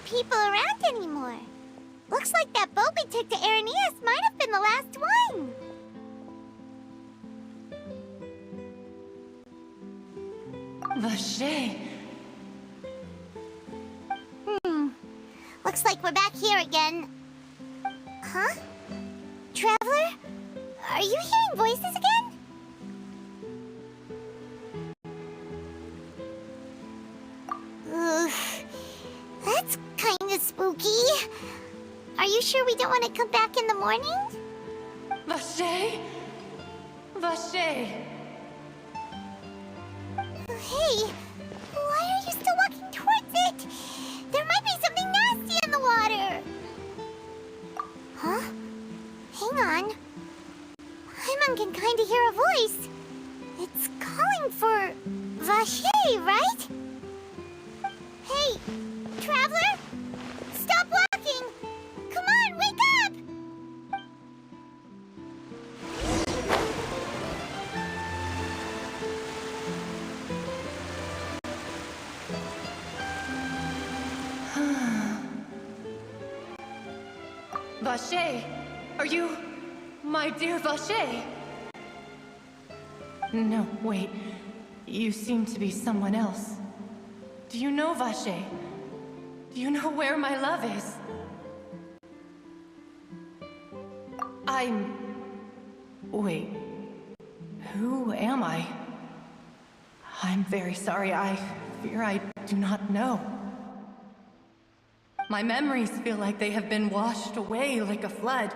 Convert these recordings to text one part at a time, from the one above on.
people around anymore. Looks like that boat we took to Aranias might have been the last one. Vache. Looks like we're back here again. Huh? Traveler? Are you hearing voices again? Oof. That's kinda spooky. Are you sure we don't want to come back in the morning? Vache? Vache. Hey, why are you still walking towards it? There might be something nasty in the water. Huh? Hang on. Paimon can kinda hear a voice. It's calling for Vache, right? Hey, Traveler? Stop walking! Come on, wake up! Vache, are you... my dear Vache? No, wait. You seem to be someone else. Do you know Vache? Do you know where my love is? Wait. Who am I? I'm very sorry. I fear I do not know. My memories feel like they have been washed away like a flood.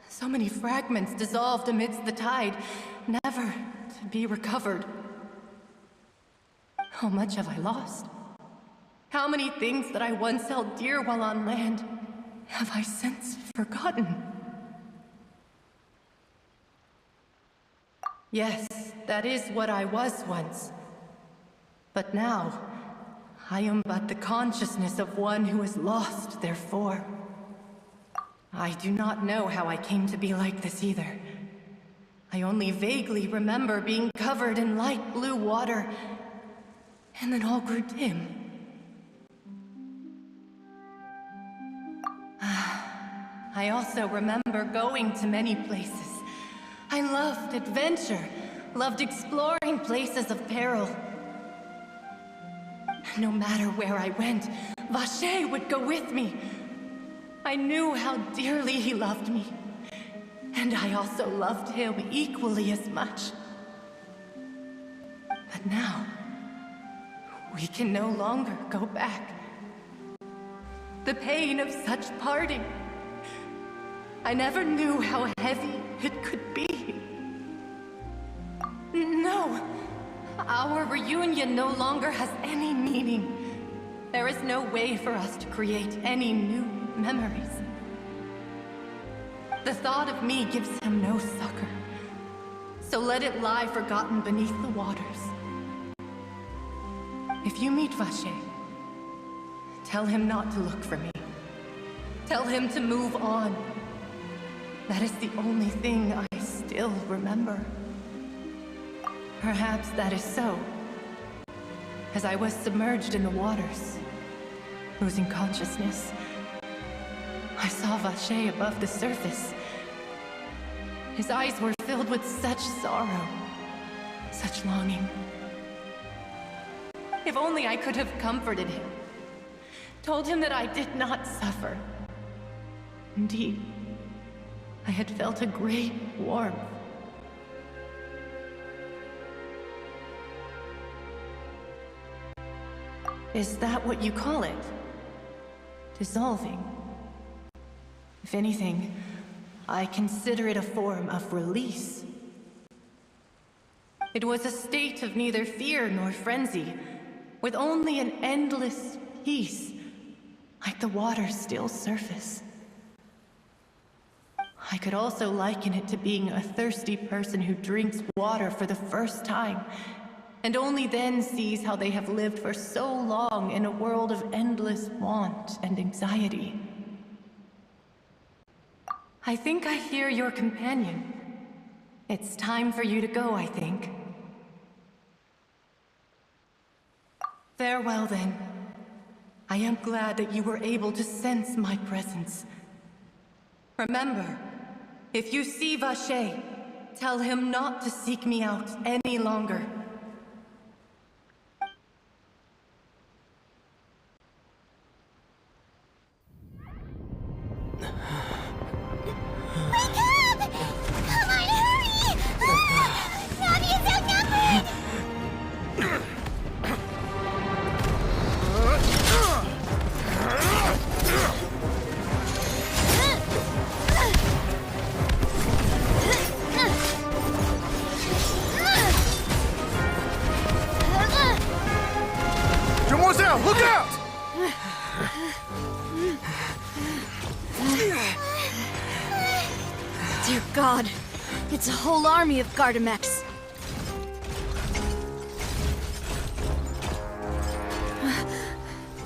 So many fragments dissolved amidst the tide, never to be recovered. How much have I lost? How many things that I once held dear while on land have I since forgotten? Yes, that is what I was once. But now, I am but the consciousness of one who is lost, therefore. I do not know how I came to be like this either. I only vaguely remember being covered in light blue water, and then all grew dim. I also remember going to many places. I loved adventure, loved exploring places of peril. No matter where I went, Vache would go with me. I knew how dearly he loved me, and I also loved him equally as much. But now, we can no longer go back. The pain of such parting, I never knew how heavy it could be. No, our reunion no longer has any meaning. There is no way for us to create any new memories. The thought of me gives him no succor, so let it lie forgotten beneath the waters. If you meet Vache, tell him not to look for me. Tell him to move on. That is the only thing I still remember. Perhaps that is so. As I was submerged in the waters, losing consciousness, I saw Vache above the surface. His eyes were filled with such sorrow, such longing. If only I could have comforted him, told him that I did not suffer. Indeed, I had felt a great warmth. Is that what you call it? Dissolving? If anything, I consider it a form of release. It was a state of neither fear nor frenzy, with only an endless peace, like the water's still surface. I could also liken it to being a thirsty person who drinks water for the first time, and only then sees how they have lived for so long in a world of endless want and anxiety. I think I hear your companion. It's time for you to go, I think. Farewell, then. I am glad that you were able to sense my presence. Remember, if you see Vache, tell him not to seek me out any longer. Wake up! Come on, hurry! Radi is outnumbered! Demoiselle, look out! Dear God, it's a whole army of Gardamex.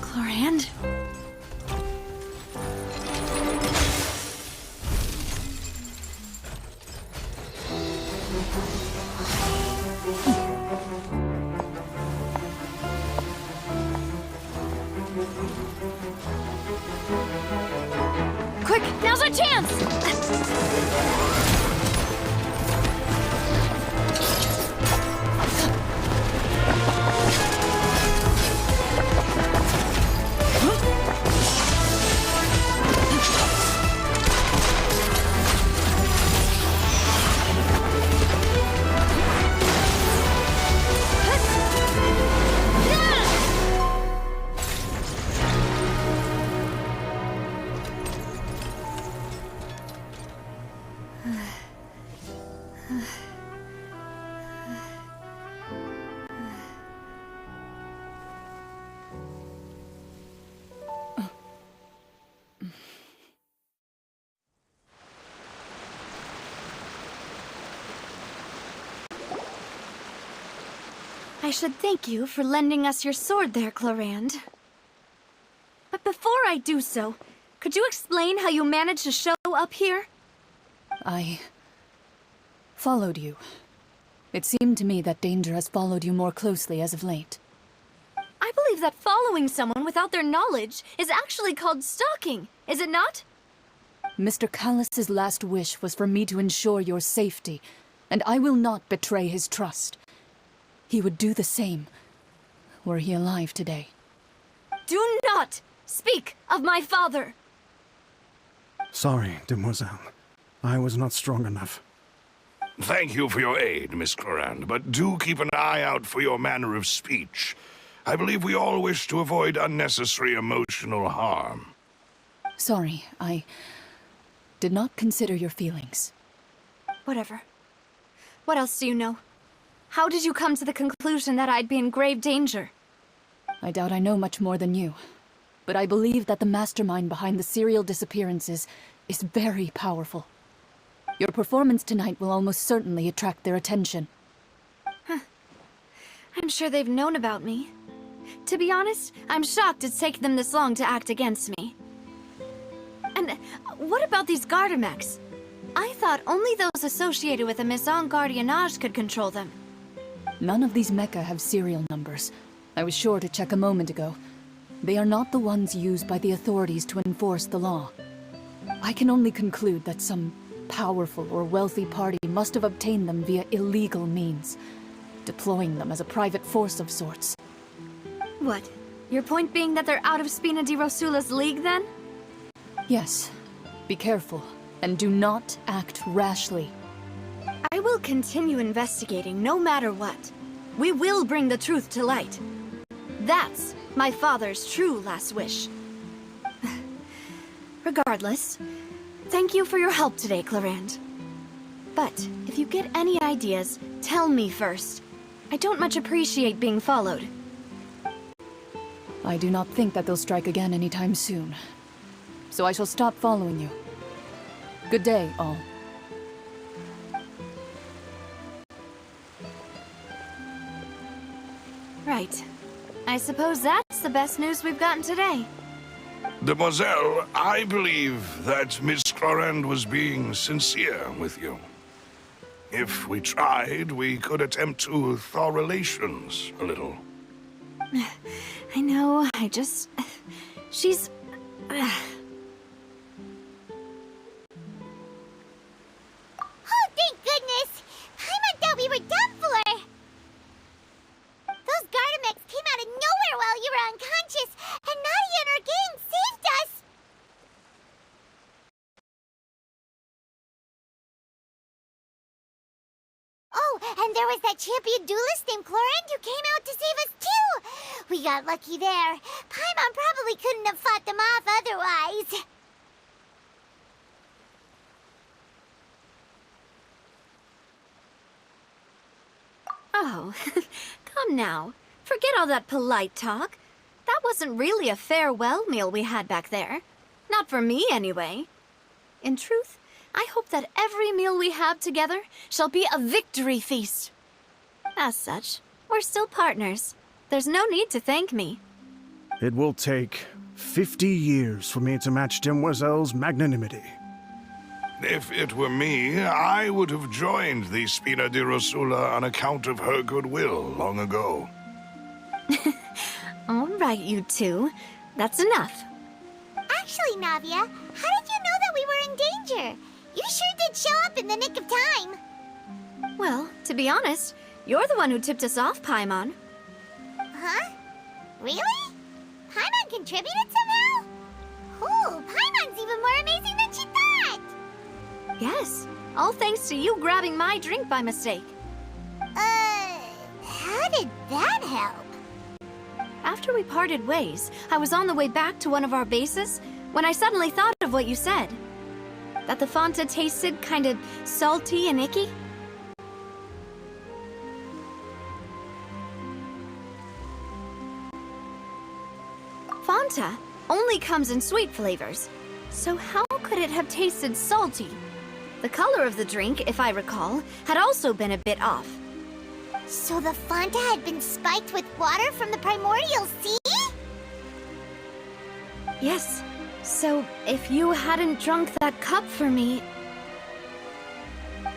Chlorand? Quick, now's our chance! I should thank you for lending us your sword there, Chlorand. But before I do so, could you explain how you managed to show up here? I followed you. It seemed to me that danger has followed you more closely as of late. I believe that following someone without their knowledge is actually called stalking, is it not? Mr. Callus's last wish was for me to ensure your safety, and I will not betray his trust. He would do the same, were he alive today. Do not speak of my father! Sorry, Demoiselle. I was not strong enough. Thank you for your aid, Miss Chlorand, but do keep an eye out for your manner of speech. I believe we all wish to avoid unnecessary emotional harm. Sorry, I did not consider your feelings. Whatever. What else do you know? How did you come to the conclusion that I'd be in grave danger? I doubt I know much more than you, but I believe that the mastermind behind the serial disappearances is very powerful. Your performance tonight will almost certainly attract their attention. I'm sure they've known about me. To be honest, I'm shocked it's taken them this long to act against me. And what about these Gardamex? I thought only those associated with a Maison Gardiennage could control them. None of these mecha have serial numbers. I was sure to check a moment ago. They are not the ones used by the authorities to enforce the law. I can only conclude that some powerful or wealthy party must have obtained them via illegal means, deploying them as a private force of sorts. What? Your point being that they're out of Spina di Rosula's league, then? Yes. Be careful, and do not act rashly. I will continue investigating no matter what. We will bring the truth to light. That's my father's true last wish. Regardless, thank you for your help today, Chlorand. But if you get any ideas, tell me first. I don't much appreciate being followed. I do not think that they'll strike again anytime soon. So I shall stop following you. Good day, all. Right. I suppose that's the best news we've gotten today. Demoiselle, I believe that Miss Chlorand was being sincere with you. If we tried, we could attempt to thaw relations a little. I know, she's... Oh, thank goodness! Paimon thought we were done for! Those Gardamex came out of nowhere while you were unconscious, and Nadia and her gang saved us! Oh, and there was that champion duelist named Chlorinde who came out to save us too! We got lucky there. Paimon probably couldn't have fought them off otherwise. Oh, come now. Forget all that polite talk. That wasn't really a farewell meal we had back there. Not for me, anyway. In truth, I hope that every meal we have together shall be a victory feast. As such, we're still partners. There's no need to thank me. It will take 50 years for me to match Demoiselle's magnanimity. If it were me, I would have joined the Spina di Rosula on account of her goodwill long ago. All right, you two. That's enough. Actually, Navia, how did you know that we were in danger? You sure did show up in the nick of time. Well, to be honest, you're the one who tipped us off, Paimon. Huh? Really? Paimon contributed somehow? Ooh, Paimon's even more amazing than she thought! Yes, all thanks to you grabbing my drink by mistake. How did that help? After we parted ways, I was on the way back to one of our bases when I suddenly thought of what you said. That the Fanta tasted kind of salty and icky. Fanta only comes in sweet flavors, so how could it have tasted salty? The color of the drink, if I recall, had also been a bit off. So the Fanta had been spiked with water from the primordial sea? Yes. So, if you hadn't drunk that cup for me...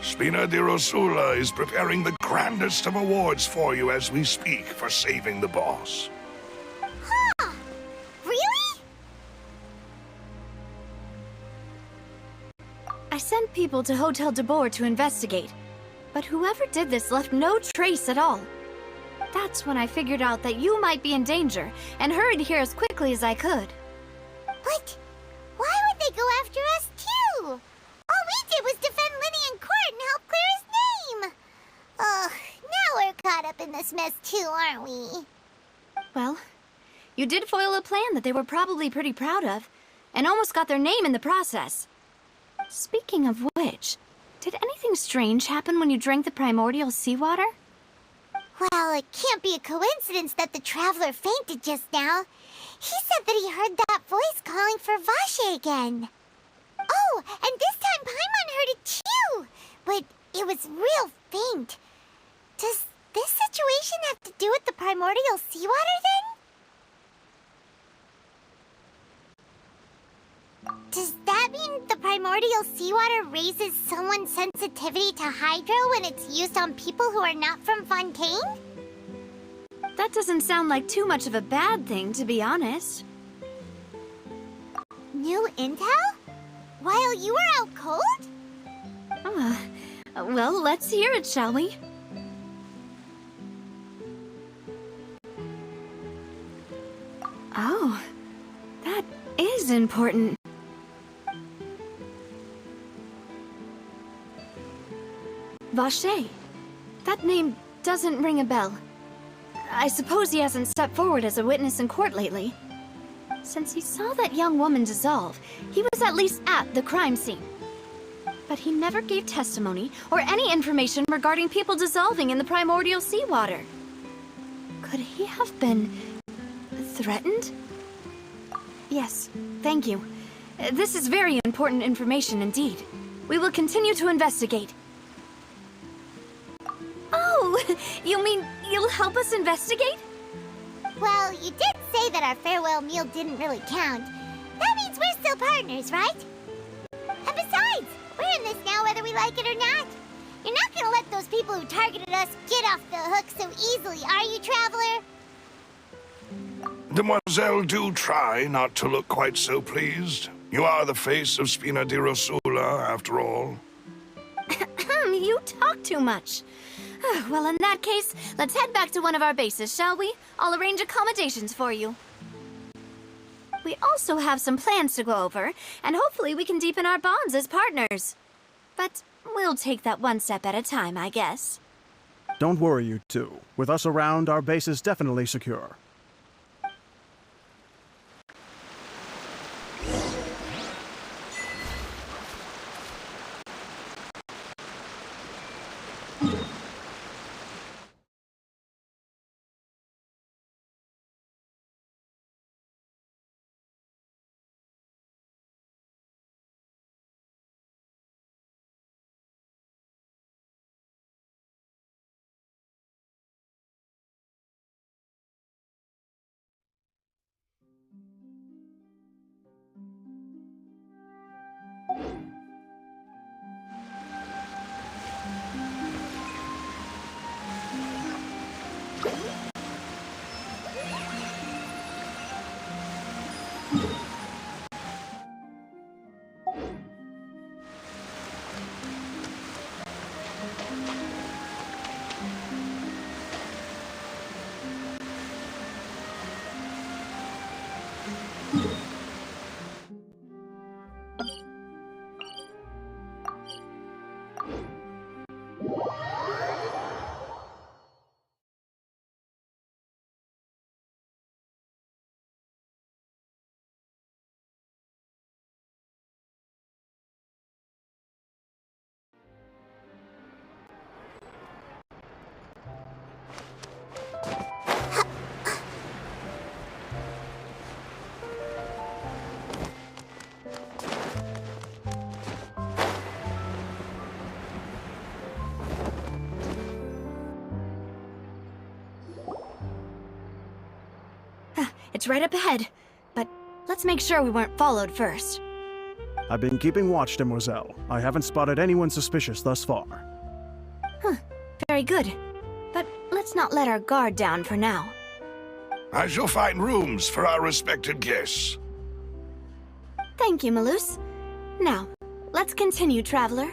Spina di Rosula is preparing the grandest of awards for you as we speak for saving the boss. Huh? Really? I sent people to Hotel de Boer to investigate, but whoever did this left no trace at all. That's when I figured out that you might be in danger, and hurried here as quickly as I could. But why would they go after us too? All we did was defend Linny in court and help clear his name. Ugh, now we're caught up in this mess too, aren't we? Well, you did foil a plan that they were probably pretty proud of, and almost got their name in the process. Speaking of which, did anything strange happen when you drank the primordial seawater? Well, it can't be a coincidence that the traveler fainted just now. He said that he heard that voice calling for Vache again. Oh, and this time Paimon heard it too, but it was real faint. Does this situation have to do with the primordial seawater then? Does that mean the primordial seawater raises someone's sensitivity to hydro when it's used on people who are not from Fontaine? That doesn't sound like too much of a bad thing, to be honest. New intel? While you were out cold? Well, let's hear it, shall we? Oh, that is important. Vache. That name doesn't ring a bell. I suppose he hasn't stepped forward as a witness in court lately. Since he saw that young woman dissolve, he was at least at the crime scene. But he never gave testimony or any information regarding people dissolving in the primordial seawater. Could he have been threatened? Yes, thank you. This is very important information indeed. We will continue to investigate. Oh, you mean you'll help us investigate? Well, you did say that our farewell meal didn't really count. That means we're still partners, right? And besides, we're in this now whether we like it or not. You're not gonna let those people who targeted us get off the hook so easily, are you, Traveler? Demoiselle, do try not to look quite so pleased. You are the face of Spina di Rosula, after all. You talk too much. Well, in that case, let's head back to one of our bases, shall we? I'll arrange accommodations for you. We also have some plans to go over, and hopefully we can deepen our bonds as partners. But we'll take that one step at a time, I guess. Don't worry, you two. With us around, our base is definitely secure. It's right up ahead, but let's make sure we weren't followed first. I've been keeping watch, Demoiselle. I haven't spotted anyone suspicious thus far. Very good. But let's not let our guard down for now. I shall find rooms for our respected guests. Thank you, Malus. Now, let's continue, traveler.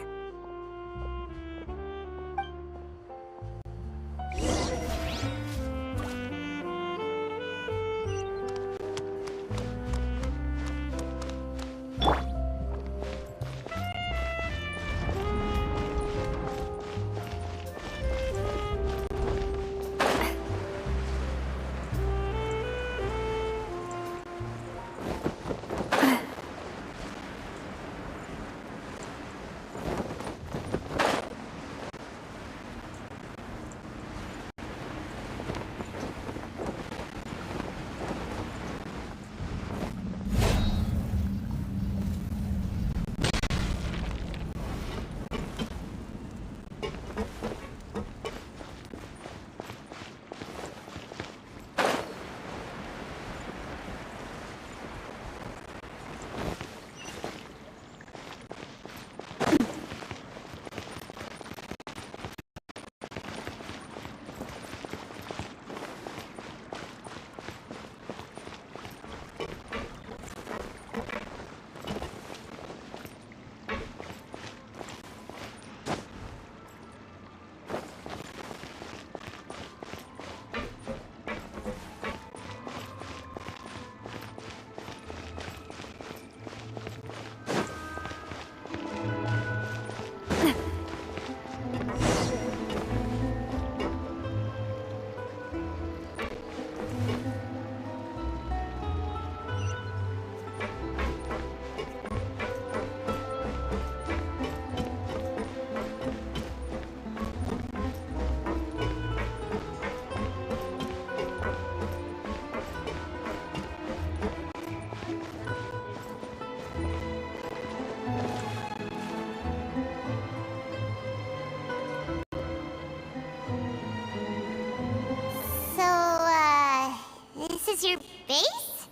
Is your base?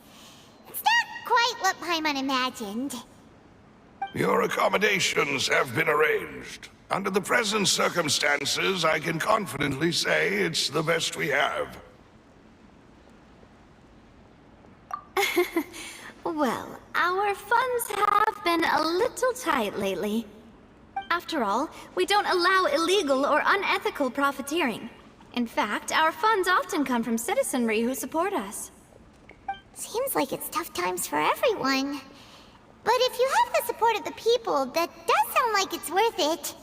It's not quite what Paimon imagined. Your accommodations have been arranged. Under the present circumstances, I can confidently say it's the best we have. Well, our funds have been a little tight lately. After all, we don't allow illegal or unethical profiteering. In fact, our funds often come from citizenry who support us. Seems like it's tough times for everyone. But if you have the support of the people, that does sound like it's worth it.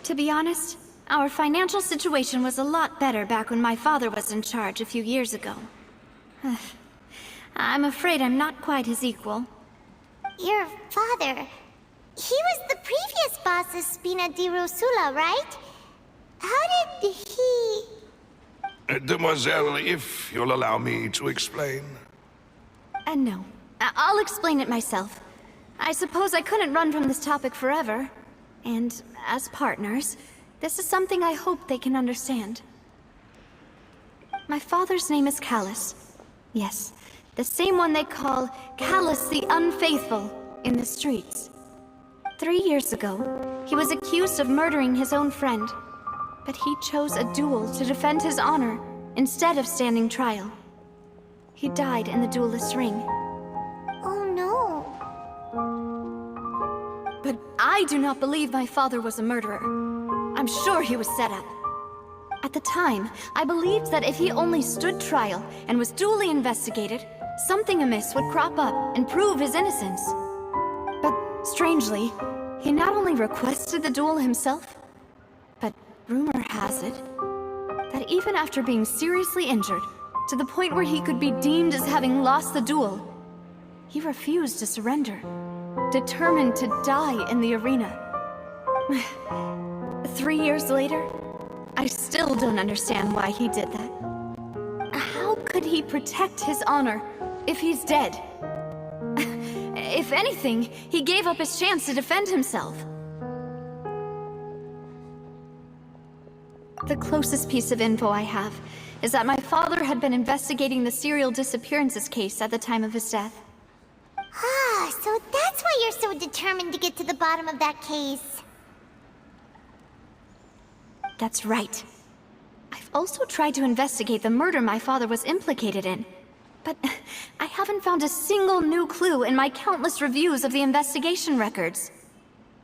To be honest, our financial situation was a lot better back when my father was in charge a few years ago. I'm afraid I'm not quite his equal. Your father... He was the previous boss of Spina di Rosula, right? How did he... Demoiselle, if you'll allow me to explain. No. I'll explain it myself. I suppose I couldn't run from this topic forever. And as partners, this is something I hope they can understand. My father's name is Callus. Yes, the same one they call Callus the Unfaithful in the streets. 3 years ago, he was accused of murdering his own friend. But he chose a duel to defend his honor, instead of standing trial. He died in the duelist's ring. Oh no. But I do not believe my father was a murderer. I'm sure he was set up. At the time, I believed that if he only stood trial and was duly investigated, something amiss would crop up and prove his innocence. But strangely, he not only requested the duel himself, but rumor has it that even after being seriously injured, to the point where he could be deemed as having lost the duel, he refused to surrender, determined to die in the arena. 3 years later, I still don't understand why he did that. How could he protect his honor if he's dead? If anything, he gave up his chance to defend himself. The closest piece of info I have is that my father had been investigating the serial disappearances case at the time of his death. Ah, so that's why you're so determined to get to the bottom of that case. That's right. I've also tried to investigate the murder my father was implicated in, but I haven't found a single new clue in my countless reviews of the investigation records.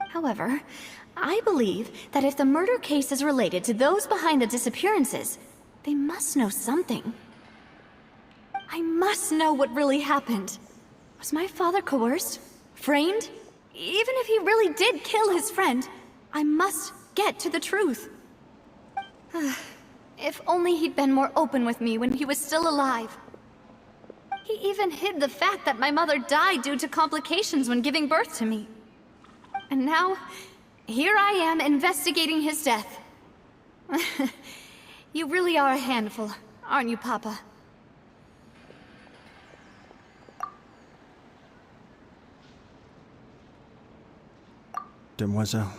However, I believe that if the murder case is related to those behind the disappearances, they must know something. I must know what really happened. Was my father coerced? Framed? Even if he really did kill his friend, I must get to the truth. If only he'd been more open with me when he was still alive. He even hid the fact that my mother died due to complications when giving birth to me. And now, here I am investigating his death. You really are a handful, aren't you, Papa? Demoiselle,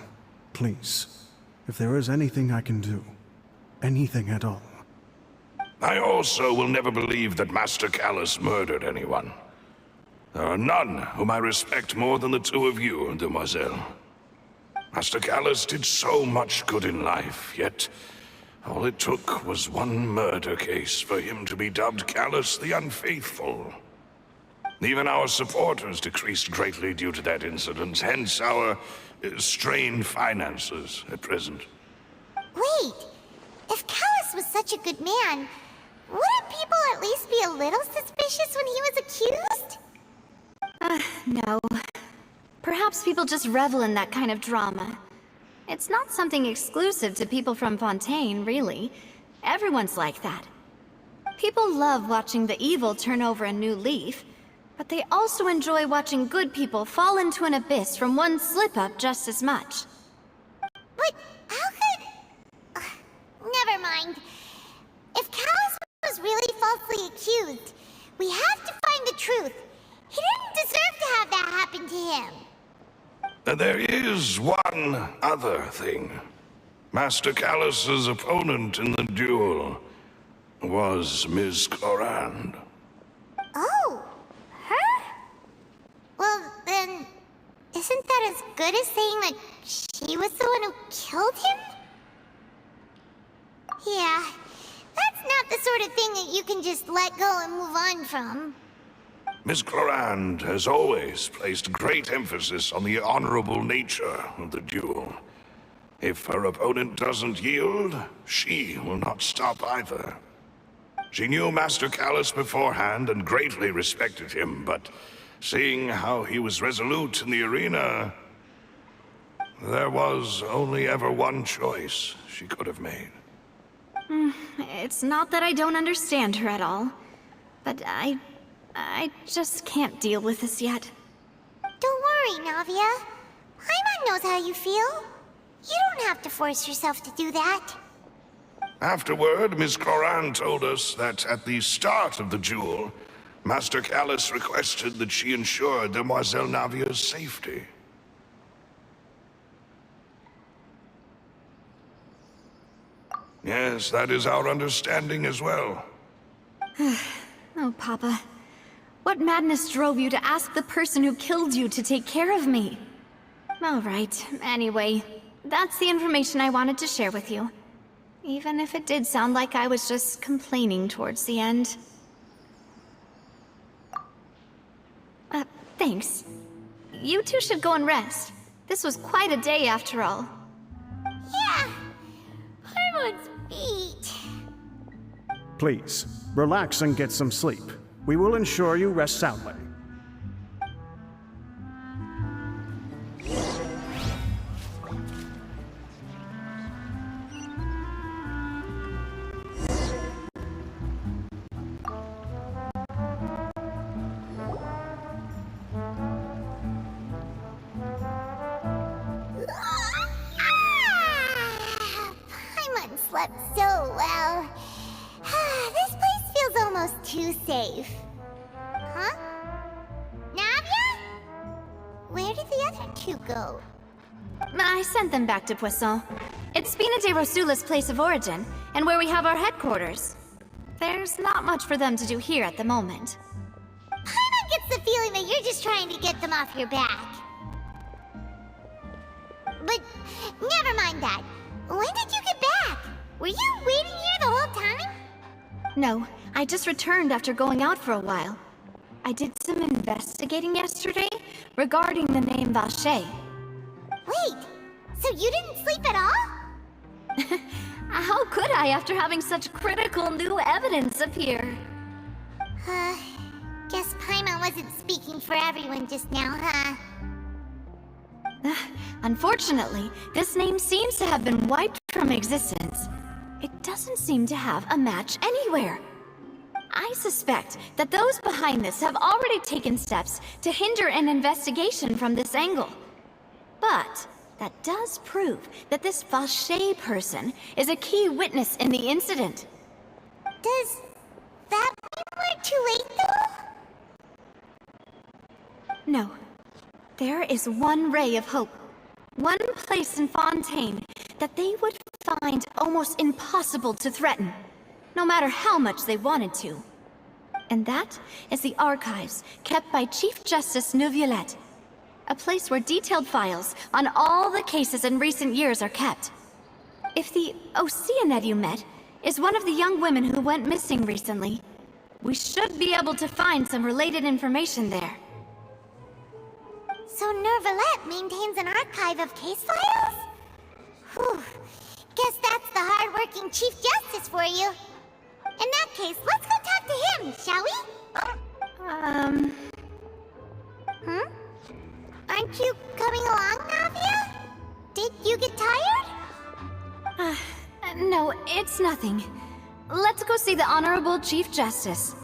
please, if there is anything I can do, anything at all. I also will never believe that Master Callus murdered anyone. There are none whom I respect more than the two of you, Demoiselle. Master Callus did so much good in life, yet all it took was one murder case for him to be dubbed Callus the Unfaithful. Even our supporters decreased greatly due to that incident, hence our strained finances at present. Wait, if Callus was such a good man, wouldn't people at least be a little suspicious when he was accused? No. Perhaps people just revel in that kind of drama. It's not something exclusive to people from Fontaine, really. Everyone's like that. People love watching the evil turn over a new leaf, but they also enjoy watching good people fall into an abyss from one slip-up just as much. But how could... never mind. If Callus was really falsely accused, we have to find the truth. He didn't deserve to have that happen to him. There is one other thing. Master Callus's opponent in the duel was Ms. Clorand. Oh, her? Well, then, isn't that as good as saying that she was the one who killed him? Yeah, that's not the sort of thing that you can just let go and move on from. Miss Clorand has always placed great emphasis on the honorable nature of the duel. If her opponent doesn't yield, she will not stop either. She knew Master Callus beforehand and greatly respected him, but seeing how he was resolute in the arena, there was only ever one choice she could have made. It's not that I don't understand her at all, but I just can't deal with this yet. Don't worry, Navia. Paimon knows how you feel. You don't have to force yourself to do that. Afterward, Miss Clorand told us that at the start of the duel, Master Callus requested that she ensure Demoiselle Navia's safety. Yes, that is our understanding as well. Oh, Papa. What madness drove you to ask the person who killed you to take care of me? All right, anyway, that's the information I wanted to share with you. Even if it did sound like I was just complaining towards the end. Thanks. You two should go and rest. This was quite a day after all. Yeah. Paimon's beat. Please, relax and get some sleep. We will ensure you rest soundly. Paimon slept so well. This place feels almost too safe. Huh? Navia? Where did the other two go? I sent them back to Poisson. It's Spina de Rosula's place of origin, and where we have our headquarters. There's not much for them to do here at the moment. Paimon gets the feeling that you're just trying to get them off your back. But never mind that. When did you get back? Were you waiting here the whole time? No, I just returned after going out for a while. I did some investigating yesterday regarding the name Vache. Wait, so you didn't sleep at all? How could I after having such critical new evidence appear? Guess Paimon wasn't speaking for everyone just now, huh? Unfortunately, this name seems to have been wiped from existence. It doesn't seem to have a match anywhere. I suspect that those behind this have already taken steps to hinder an investigation from this angle. But that does prove that this Vache person is a key witness in the incident. Does that mean we're too late, though? No. There is one ray of hope. One place in Fontaine that they would find almost impossible to threaten, no matter how much they wanted to. And that is the archives kept by Chief Justice Neuvillette, a place where detailed files on all the cases in recent years are kept. If the Oceanid you met is one of the young women who went missing recently, we should be able to find some related information there. So Neuvillette maintains an archive of case files? Whew. Guess that's the hard-working Chief Justice for you. In that case, let's go talk to him, shall we? Aren't you coming along, Navia? Did you get tired? No, it's nothing. Let's go see the Honorable Chief Justice.